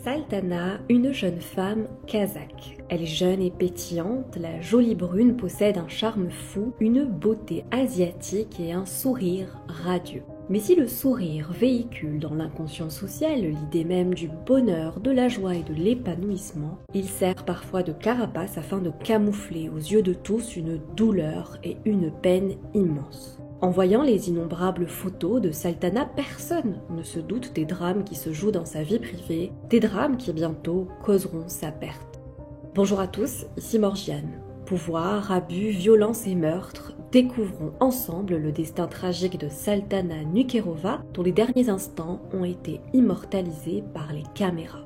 Saltana, une jeune femme kazakh. Elle est jeune et pétillante, la jolie brune possède un charme fou, une beauté asiatique et un sourire radieux. Mais si le sourire véhicule dans l'inconscient social l'idée même du bonheur, de la joie et de l'épanouissement, il sert parfois de carapace afin de camoufler aux yeux de tous une douleur et une peine immense. En voyant les innombrables photos de Saltana, personne ne se doute des drames qui se jouent dans sa vie privée, des drames qui bientôt causeront sa perte. Bonjour à tous, ici Morgiane. Pouvoir, abus, violence et meurtre, découvrons ensemble le destin tragique de Saltana Nukerova, dont les derniers instants ont été immortalisés par les caméras.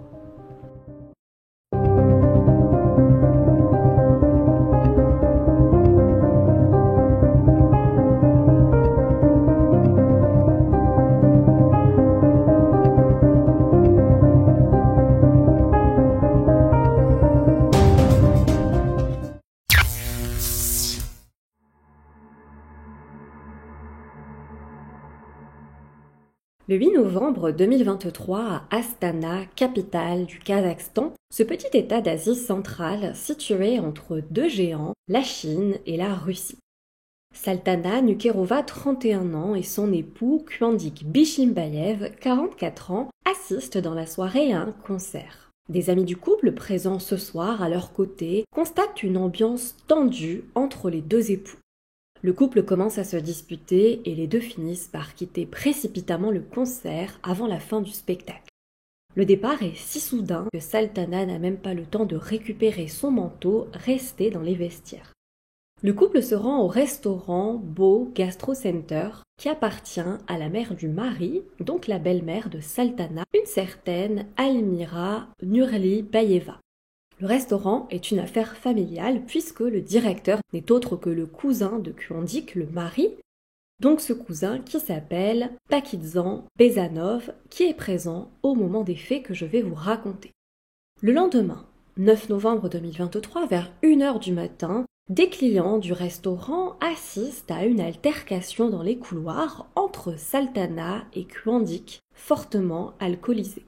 Le 8 novembre 2023 à Astana, capitale du Kazakhstan, ce petit état d'Asie centrale situé entre deux géants, la Chine et la Russie. Saltana Nukerova, 31 ans, et son époux Kuandik Bishimbayev, 44 ans, assistent dans la soirée à un concert. Des amis du couple présents ce soir à leur côté constatent une ambiance tendue entre les deux époux. Le couple commence à se disputer et les deux finissent par quitter précipitamment le concert avant la fin du spectacle. Le départ est si soudain que Saltana n'a même pas le temps de récupérer son manteau resté dans les vestiaires. Le couple se rend au restaurant Beau Gastro Center qui appartient à la mère du mari, donc la belle-mère de Saltana, une certaine Almira Nurlibayeva. Le restaurant est une affaire familiale puisque le directeur n'est autre que le cousin de Kuandik, le mari, donc ce cousin qui s'appelle Pakizan Bezanov, qui est présent au moment des faits que je vais vous raconter. Le lendemain, 9 novembre 2023, vers 1h du matin, des clients du restaurant assistent à une altercation dans les couloirs entre Saltana et Kuandik, fortement alcoolisés.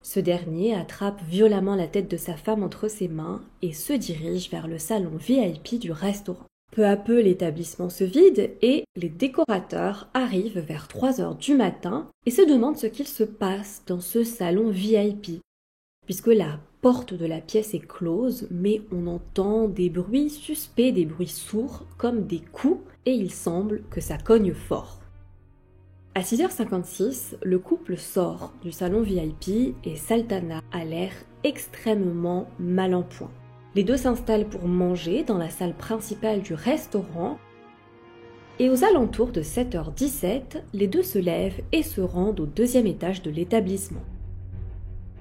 Ce dernier attrape violemment la tête de sa femme entre ses mains et se dirige vers le salon VIP du restaurant. Peu à peu, l'établissement se vide et les décorateurs arrivent vers 3h du matin et se demandent ce qu'il se passe dans ce salon VIP, puisque la porte de la pièce est close, mais on entend des bruits suspects, des bruits sourds, comme des coups, et il semble que ça cogne fort. À 6h56, le couple sort du salon VIP et Saltana a l'air extrêmement mal en point. Les deux s'installent pour manger dans la salle principale du restaurant et aux alentours de 7h17, les deux se lèvent et se rendent au 2e étage de l'établissement.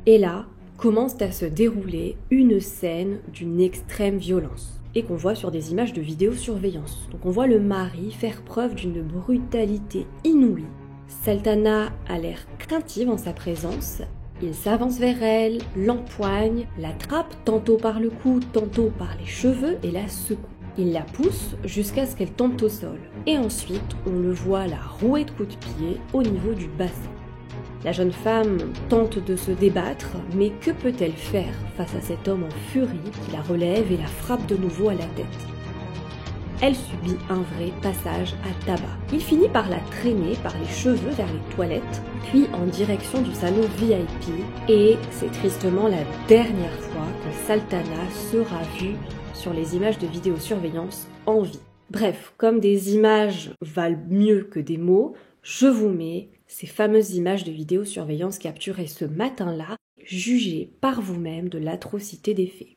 Et là, commence à se dérouler une scène d'une extrême violence et qu'on voit sur des images de vidéosurveillance. Donc on voit le mari faire preuve d'une brutalité inouïe. Saltana a l'air craintive en sa présence. Il s'avance vers elle, l'empoigne, l'attrape tantôt par le cou, tantôt par les cheveux et la secoue. Il la pousse jusqu'à ce qu'elle tombe au sol. Et ensuite, on le voit la rouer de coups de pied au niveau du bassin. La jeune femme tente de se débattre, mais que peut-elle faire face à cet homme en furie qui la relève et la frappe de nouveau à la tête ? Elle subit un vrai passage à tabac. Il finit par la traîner par les cheveux vers les toilettes, puis en direction du salon VIP, et c'est tristement la dernière fois que Saltana sera vue sur les images de vidéosurveillance en vie. Bref, comme des images valent mieux que des mots, je vous mets ces fameuses images de vidéosurveillance capturées ce matin-là, jugez par vous-même de l'atrocité des faits.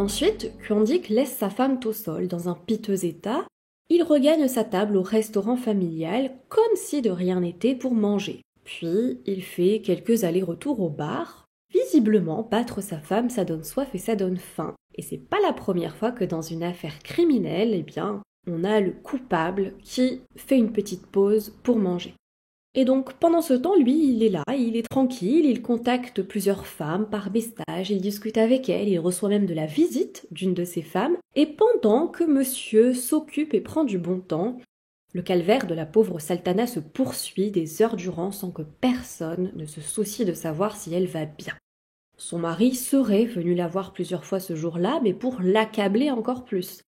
Ensuite, Kuandik laisse sa femme au sol dans un piteux état. Il regagne sa table au restaurant familial comme si de rien n'était pour manger. Puis, il fait quelques allers-retours au bar. Visiblement, battre sa femme, ça donne soif et ça donne faim. Et c'est pas la première fois que dans une affaire criminelle, on a le coupable qui fait une petite pause pour manger. Et donc, pendant ce temps, lui, il est là, il est tranquille, il contacte plusieurs femmes par message, il discute avec elles, il reçoit même de la visite d'une de ces femmes. Et pendant que monsieur s'occupe et prend du bon temps, le calvaire de la pauvre Saltana se poursuit des heures durant sans que personne ne se soucie de savoir si elle va bien. Son mari serait venu la voir plusieurs fois ce jour-là, mais pour l'accabler encore plus.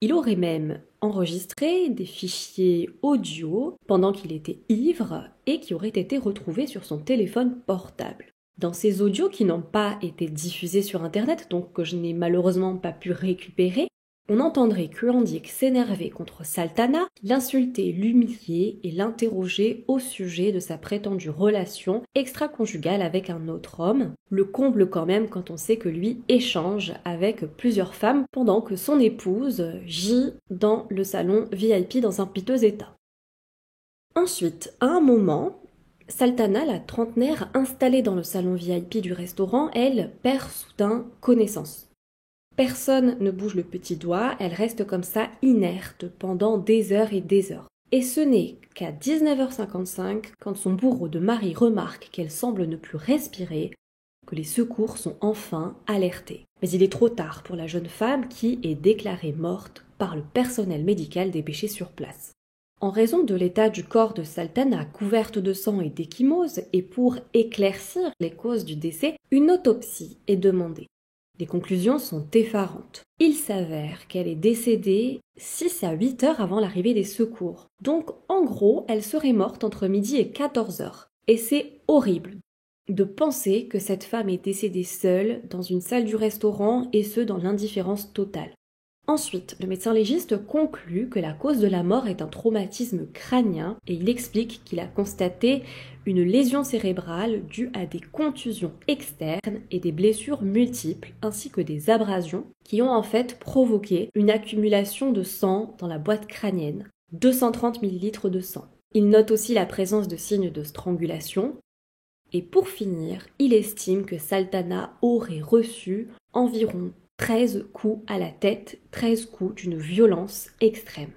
Il aurait même enregistré des fichiers audio pendant qu'il était ivre et qui auraient été retrouvés sur son téléphone portable. Dans ces audios qui n'ont pas été diffusés sur Internet, donc que je n'ai malheureusement pas pu récupérer, on entendrait Kuandik s'énerver contre Saltana, l'insulter, l'humilier et l'interroger au sujet de sa prétendue relation extra-conjugale avec un autre homme. Le comble quand même quand on sait que lui échange avec plusieurs femmes pendant que son épouse gît dans le salon VIP dans un piteux état. Ensuite, à un moment, Saltana, la trentenaire installée dans le salon VIP du restaurant, elle perd soudain connaissance. Personne ne bouge le petit doigt, elle reste comme ça inerte pendant des heures et des heures. Et ce n'est qu'à 19h55, quand son bourreau de mari remarque qu'elle semble ne plus respirer, que les secours sont enfin alertés. Mais il est trop tard pour la jeune femme qui est déclarée morte par le personnel médical dépêché sur place. En raison de l'état du corps de Saltana couverte de sang et d'échymose, et pour éclaircir les causes du décès, une autopsie est demandée. Les conclusions sont effarantes. Il s'avère qu'elle est décédée 6 à 8 heures avant l'arrivée des secours. Donc, en gros, elle serait morte entre midi et 14 heures. Et c'est horrible de penser que cette femme est décédée seule dans une salle du restaurant et ce, dans l'indifférence totale. Ensuite, le médecin légiste conclut que la cause de la mort est un traumatisme crânien et il explique qu'il a constaté une lésion cérébrale due à des contusions externes et des blessures multiples ainsi que des abrasions qui ont en fait provoqué une accumulation de sang dans la boîte crânienne, 230 ml de sang. Il note aussi la présence de signes de strangulation et pour finir, il estime que Saltana aurait reçu environ 13 coups à la tête, 13 coups d'une violence extrême.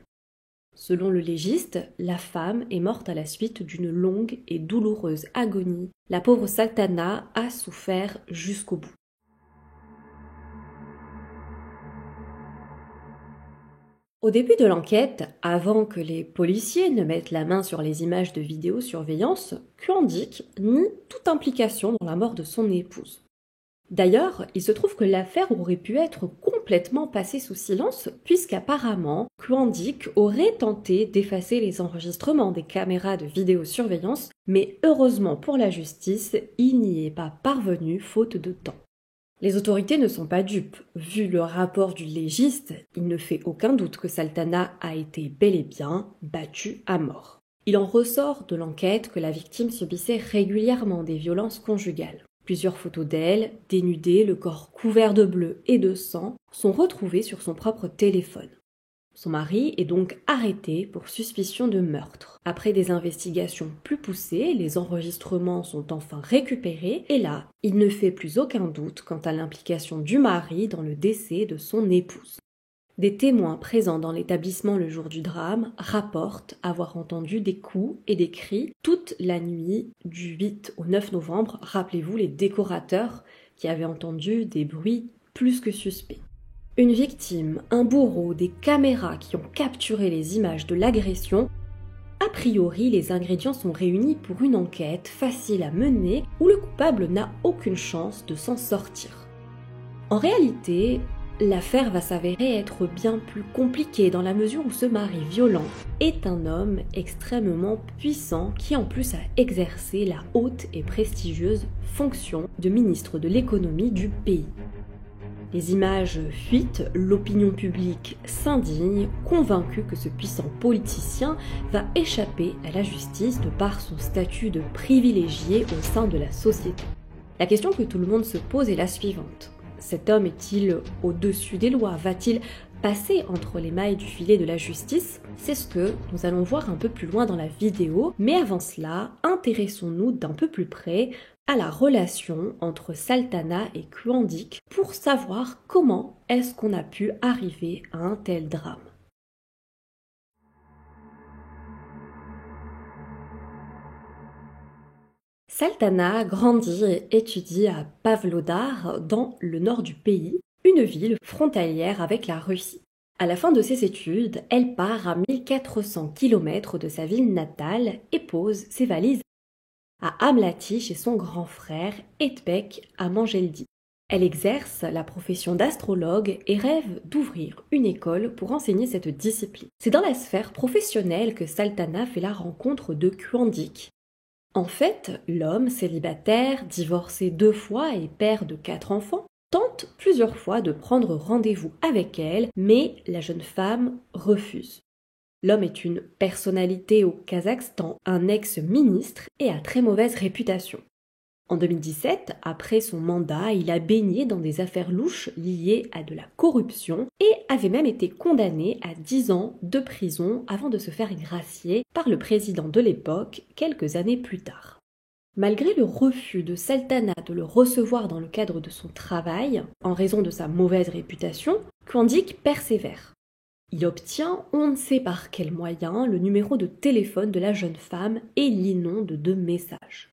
Selon le légiste, la femme est morte à la suite d'une longue et douloureuse agonie. La pauvre Saltana a souffert jusqu'au bout. Au début de l'enquête, avant que les policiers ne mettent la main sur les images de vidéosurveillance, Kuandik nie toute implication dans la mort de son épouse. D'ailleurs, il se trouve que l'affaire aurait pu être complètement passée sous silence puisqu'apparemment, Kuandik aurait tenté d'effacer les enregistrements des caméras de vidéosurveillance, mais heureusement pour la justice, il n'y est pas parvenu faute de temps. Les autorités ne sont pas dupes. Vu le rapport du légiste, il ne fait aucun doute que Saltana a été bel et bien battue à mort. Il en ressort de l'enquête que la victime subissait régulièrement des violences conjugales. Plusieurs photos d'elle, dénudée, le corps couvert de bleu et de sang, sont retrouvées sur son propre téléphone. Son mari est donc arrêté pour suspicion de meurtre. Après des investigations plus poussées, les enregistrements sont enfin récupérés et là, il ne fait plus aucun doute quant à l'implication du mari dans le décès de son épouse. Des témoins présents dans l'établissement le jour du drame rapportent avoir entendu des coups et des cris toute la nuit du 8 au 9 novembre. Rappelez-vous les décorateurs qui avaient entendu des bruits plus que suspects. Une victime, un bourreau, des caméras qui ont capturé les images de l'agression. A priori, les ingrédients sont réunis pour une enquête facile à mener où le coupable n'a aucune chance de s'en sortir. En réalité, l'affaire va s'avérer être bien plus compliquée dans la mesure où ce mari violent est un homme extrêmement puissant qui en plus a exercé la haute et prestigieuse fonction de ministre de l'économie du pays. Les images fuitent, l'opinion publique s'indigne, convaincue que ce puissant politicien va échapper à la justice de par son statut de privilégié au sein de la société. La question que tout le monde se pose est la suivante. Cet homme est-il au-dessus des lois? Va-t-il passer entre les mailles du filet de la justice? C'est ce que nous allons voir un peu plus loin dans la vidéo, mais avant cela, intéressons-nous d'un peu plus près à la relation entre Saltana et Kuandik pour savoir comment est-ce qu'on a pu arriver à un tel drame. Saltana grandit et étudie à Pavlodar, dans le nord du pays, une ville frontalière avec la Russie. À la fin de ses études, elle part à 1400 km de sa ville natale et pose ses valises à Amlati chez son grand frère Etbek à Mangeldi. Elle exerce la profession d'astrologue et rêve d'ouvrir une école pour enseigner cette discipline. C'est dans la sphère professionnelle que Saltana fait la rencontre de Kuandik. En fait, l'homme célibataire, divorcé 2 fois et père de 4 enfants, tente plusieurs fois de prendre rendez-vous avec elle, mais la jeune femme refuse. L'homme est une personnalité au Kazakhstan, un ex-ministre et a très mauvaise réputation. En 2017, après son mandat, il a baigné dans des affaires louches liées à de la corruption et avait même été condamné à 10 ans de prison avant de se faire gracier par le président de l'époque quelques années plus tard. Malgré le refus de Saltana de le recevoir dans le cadre de son travail, en raison de sa mauvaise réputation, Kuandik persévère. Il obtient, on ne sait par quel moyen, le numéro de téléphone de la jeune femme et l'inonde de messages.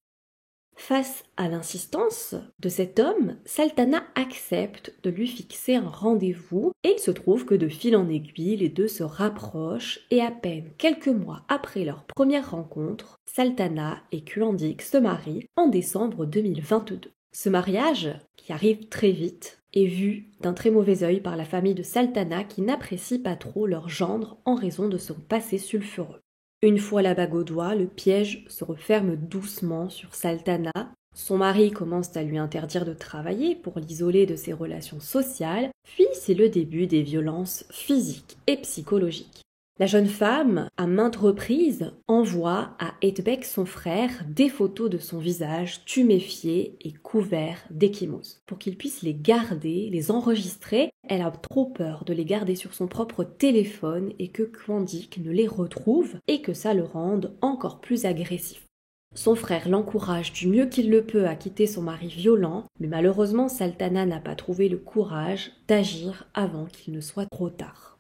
Face à l'insistance de cet homme, Saltana accepte de lui fixer un rendez-vous et il se trouve que de fil en aiguille, les deux se rapprochent et à peine quelques mois après leur première rencontre, Saltana et Kuandik se marient en décembre 2022. Ce mariage, qui arrive très vite, est vu d'un très mauvais œil par la famille de Saltana qui n'apprécie pas trop leur gendre en raison de son passé sulfureux. Une fois la bague au doigt, le piège se referme doucement sur Saltana. Son mari commence à lui interdire de travailler pour l'isoler de ses relations sociales, puis c'est le début des violences physiques et psychologiques. La jeune femme, à maintes reprises, envoie à Etbek, son frère, des photos de son visage tuméfié et couvert d'ecchymoses. Pour qu'il puisse les garder, les enregistrer, elle a trop peur de les garder sur son propre téléphone et que Kuandik ne les retrouve et que ça le rende encore plus agressif. Son frère l'encourage du mieux qu'il le peut à quitter son mari violent, mais malheureusement Saltana n'a pas trouvé le courage d'agir avant qu'il ne soit trop tard.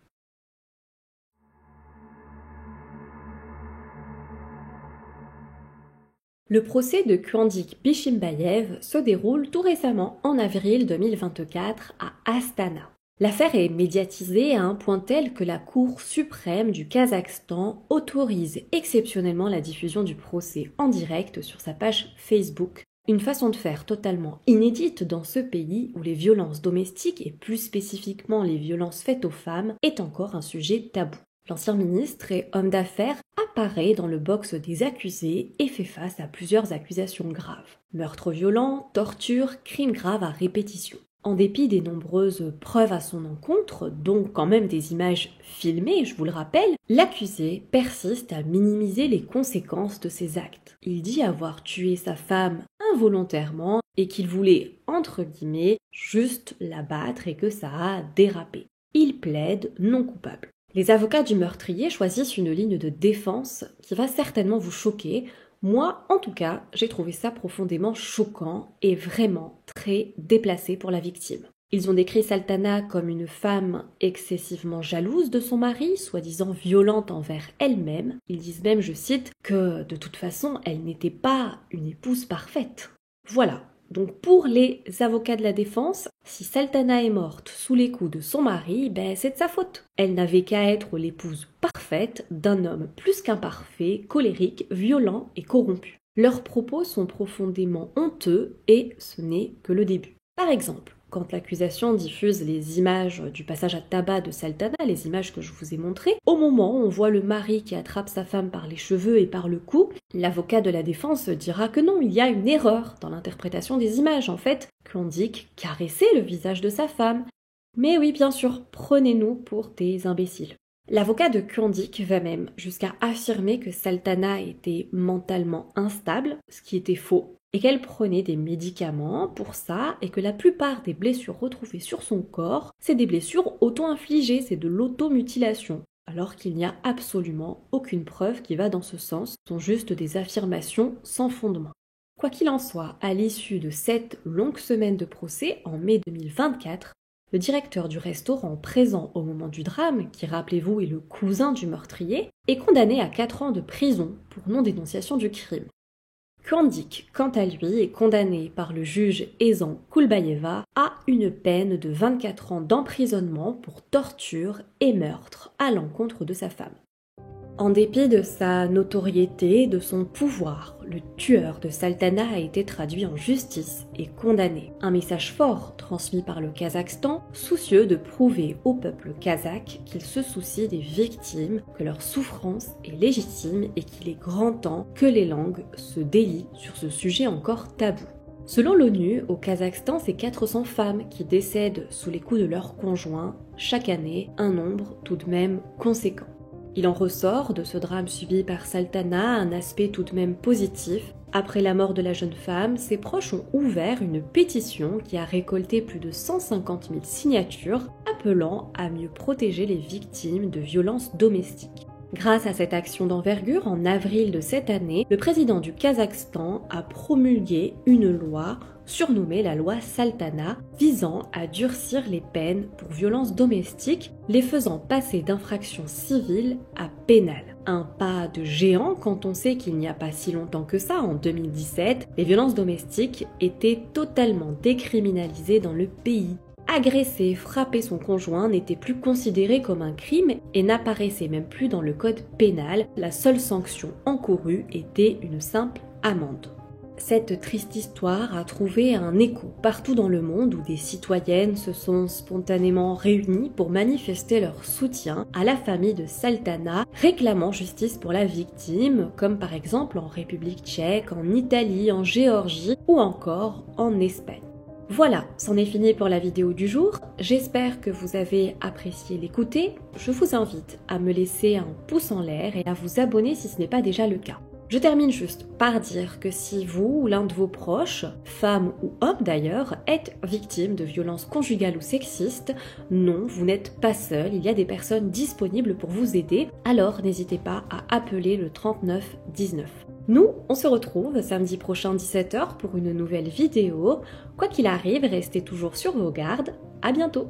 Le procès de Kuandik Bishimbayev se déroule tout récemment en avril 2024 à Astana. L'affaire est médiatisée à un point tel que la Cour suprême du Kazakhstan autorise exceptionnellement la diffusion du procès en direct sur sa page Facebook. Une façon de faire totalement inédite dans ce pays où les violences domestiques et plus spécifiquement les violences faites aux femmes est encore un sujet tabou. L'ancien ministre et homme d'affaires apparaît dans le box des accusés et fait face à plusieurs accusations graves. Meurtre violent, torture, crimes graves à répétition. En dépit des nombreuses preuves à son encontre, dont quand même des images filmées, je vous le rappelle, l'accusé persiste à minimiser les conséquences de ses actes. Il dit avoir tué sa femme involontairement et qu'il voulait, entre guillemets, juste la battre et que ça a dérapé. Il plaide non coupable. Les avocats du meurtrier choisissent une ligne de défense qui va certainement vous choquer. Moi, en tout cas, j'ai trouvé ça profondément choquant et vraiment très déplacé pour la victime. Ils ont décrit Saltana comme une femme excessivement jalouse de son mari, soi-disant violente envers elle-même. Ils disent même, je cite, que de toute façon, elle n'était pas une épouse parfaite. Voilà. Donc pour les avocats de la défense, si Saltana est morte sous les coups de son mari, c'est de sa faute. Elle n'avait qu'à être l'épouse parfaite d'un homme plus qu'imparfait, colérique, violent et corrompu. Leurs propos sont profondément honteux et ce n'est que le début. Par exemple, quand l'accusation diffuse les images du passage à tabac de Saltana, les images que je vous ai montrées, au moment où on voit le mari qui attrape sa femme par les cheveux et par le cou, l'avocat de la défense dira que non, il y a une erreur dans l'interprétation des images. En fait, Kuandik caressait le visage de sa femme. Mais oui, bien sûr, prenez-nous pour des imbéciles. L'avocat de Kurdik va même jusqu'à affirmer que Saltana était mentalement instable, ce qui était faux, et qu'elle prenait des médicaments pour ça, et que la plupart des blessures retrouvées sur son corps, c'est des blessures auto-infligées, c'est de l'automutilation, alors qu'il n'y a absolument aucune preuve qui va dans ce sens, ce sont juste des affirmations sans fondement. Quoi qu'il en soit, à l'issue de 7 longues semaines de procès en mai 2024, le directeur du restaurant présent au moment du drame, qui rappelez-vous est le cousin du meurtrier, est condamné à 4 ans de prison pour non-dénonciation du crime. Kurdik, quant à lui, est condamné par le juge Ezan Kulbayeva à une peine de 24 ans d'emprisonnement pour torture et meurtre à l'encontre de sa femme. En dépit de sa notoriété, de son pouvoir, le tueur de Saltana a été traduit en justice et condamné. Un message fort transmis par le Kazakhstan, soucieux de prouver au peuple kazakh qu'il se soucie des victimes, que leur souffrance est légitime et qu'il est grand temps que les langues se délient sur ce sujet encore tabou. Selon l'ONU, au Kazakhstan, c'est 400 femmes qui décèdent sous les coups de leurs conjoints chaque année, un nombre tout de même conséquent. Il en ressort de ce drame subi par Saltana un aspect tout de même positif. Après la mort de la jeune femme, ses proches ont ouvert une pétition qui a récolté plus de 150 000 signatures appelant à mieux protéger les victimes de violences domestiques. Grâce à cette action d'envergure, en avril de cette année, le président du Kazakhstan a promulgué une loi surnommée la loi Saltana, visant à durcir les peines pour violences domestiques, les faisant passer d'infractions civiles à pénales. Un pas de géant quand on sait qu'il n'y a pas si longtemps que ça, en 2017, les violences domestiques étaient totalement décriminalisées dans le pays. Agresser, frapper son conjoint n'était plus considéré comme un crime et n'apparaissait même plus dans le code pénal. La seule sanction encourue était une simple amende. Cette triste histoire a trouvé un écho partout dans le monde où des citoyennes se sont spontanément réunies pour manifester leur soutien à la famille de Saltana, réclamant justice pour la victime, comme par exemple en République tchèque, en Italie, en Géorgie ou encore en Espagne. Voilà, c'en est fini pour la vidéo du jour. J'espère que vous avez apprécié l'écouter. Je vous invite à me laisser un pouce en l'air et à vous abonner si ce n'est pas déjà le cas. Je termine juste par dire que si vous ou l'un de vos proches, femme ou homme d'ailleurs, êtes victime de violences conjugales ou sexistes, non, vous n'êtes pas seul, il y a des personnes disponibles pour vous aider, alors n'hésitez pas à appeler le 3919. Nous, on se retrouve samedi prochain 17h pour une nouvelle vidéo. Quoi qu'il arrive, restez toujours sur vos gardes. À bientôt!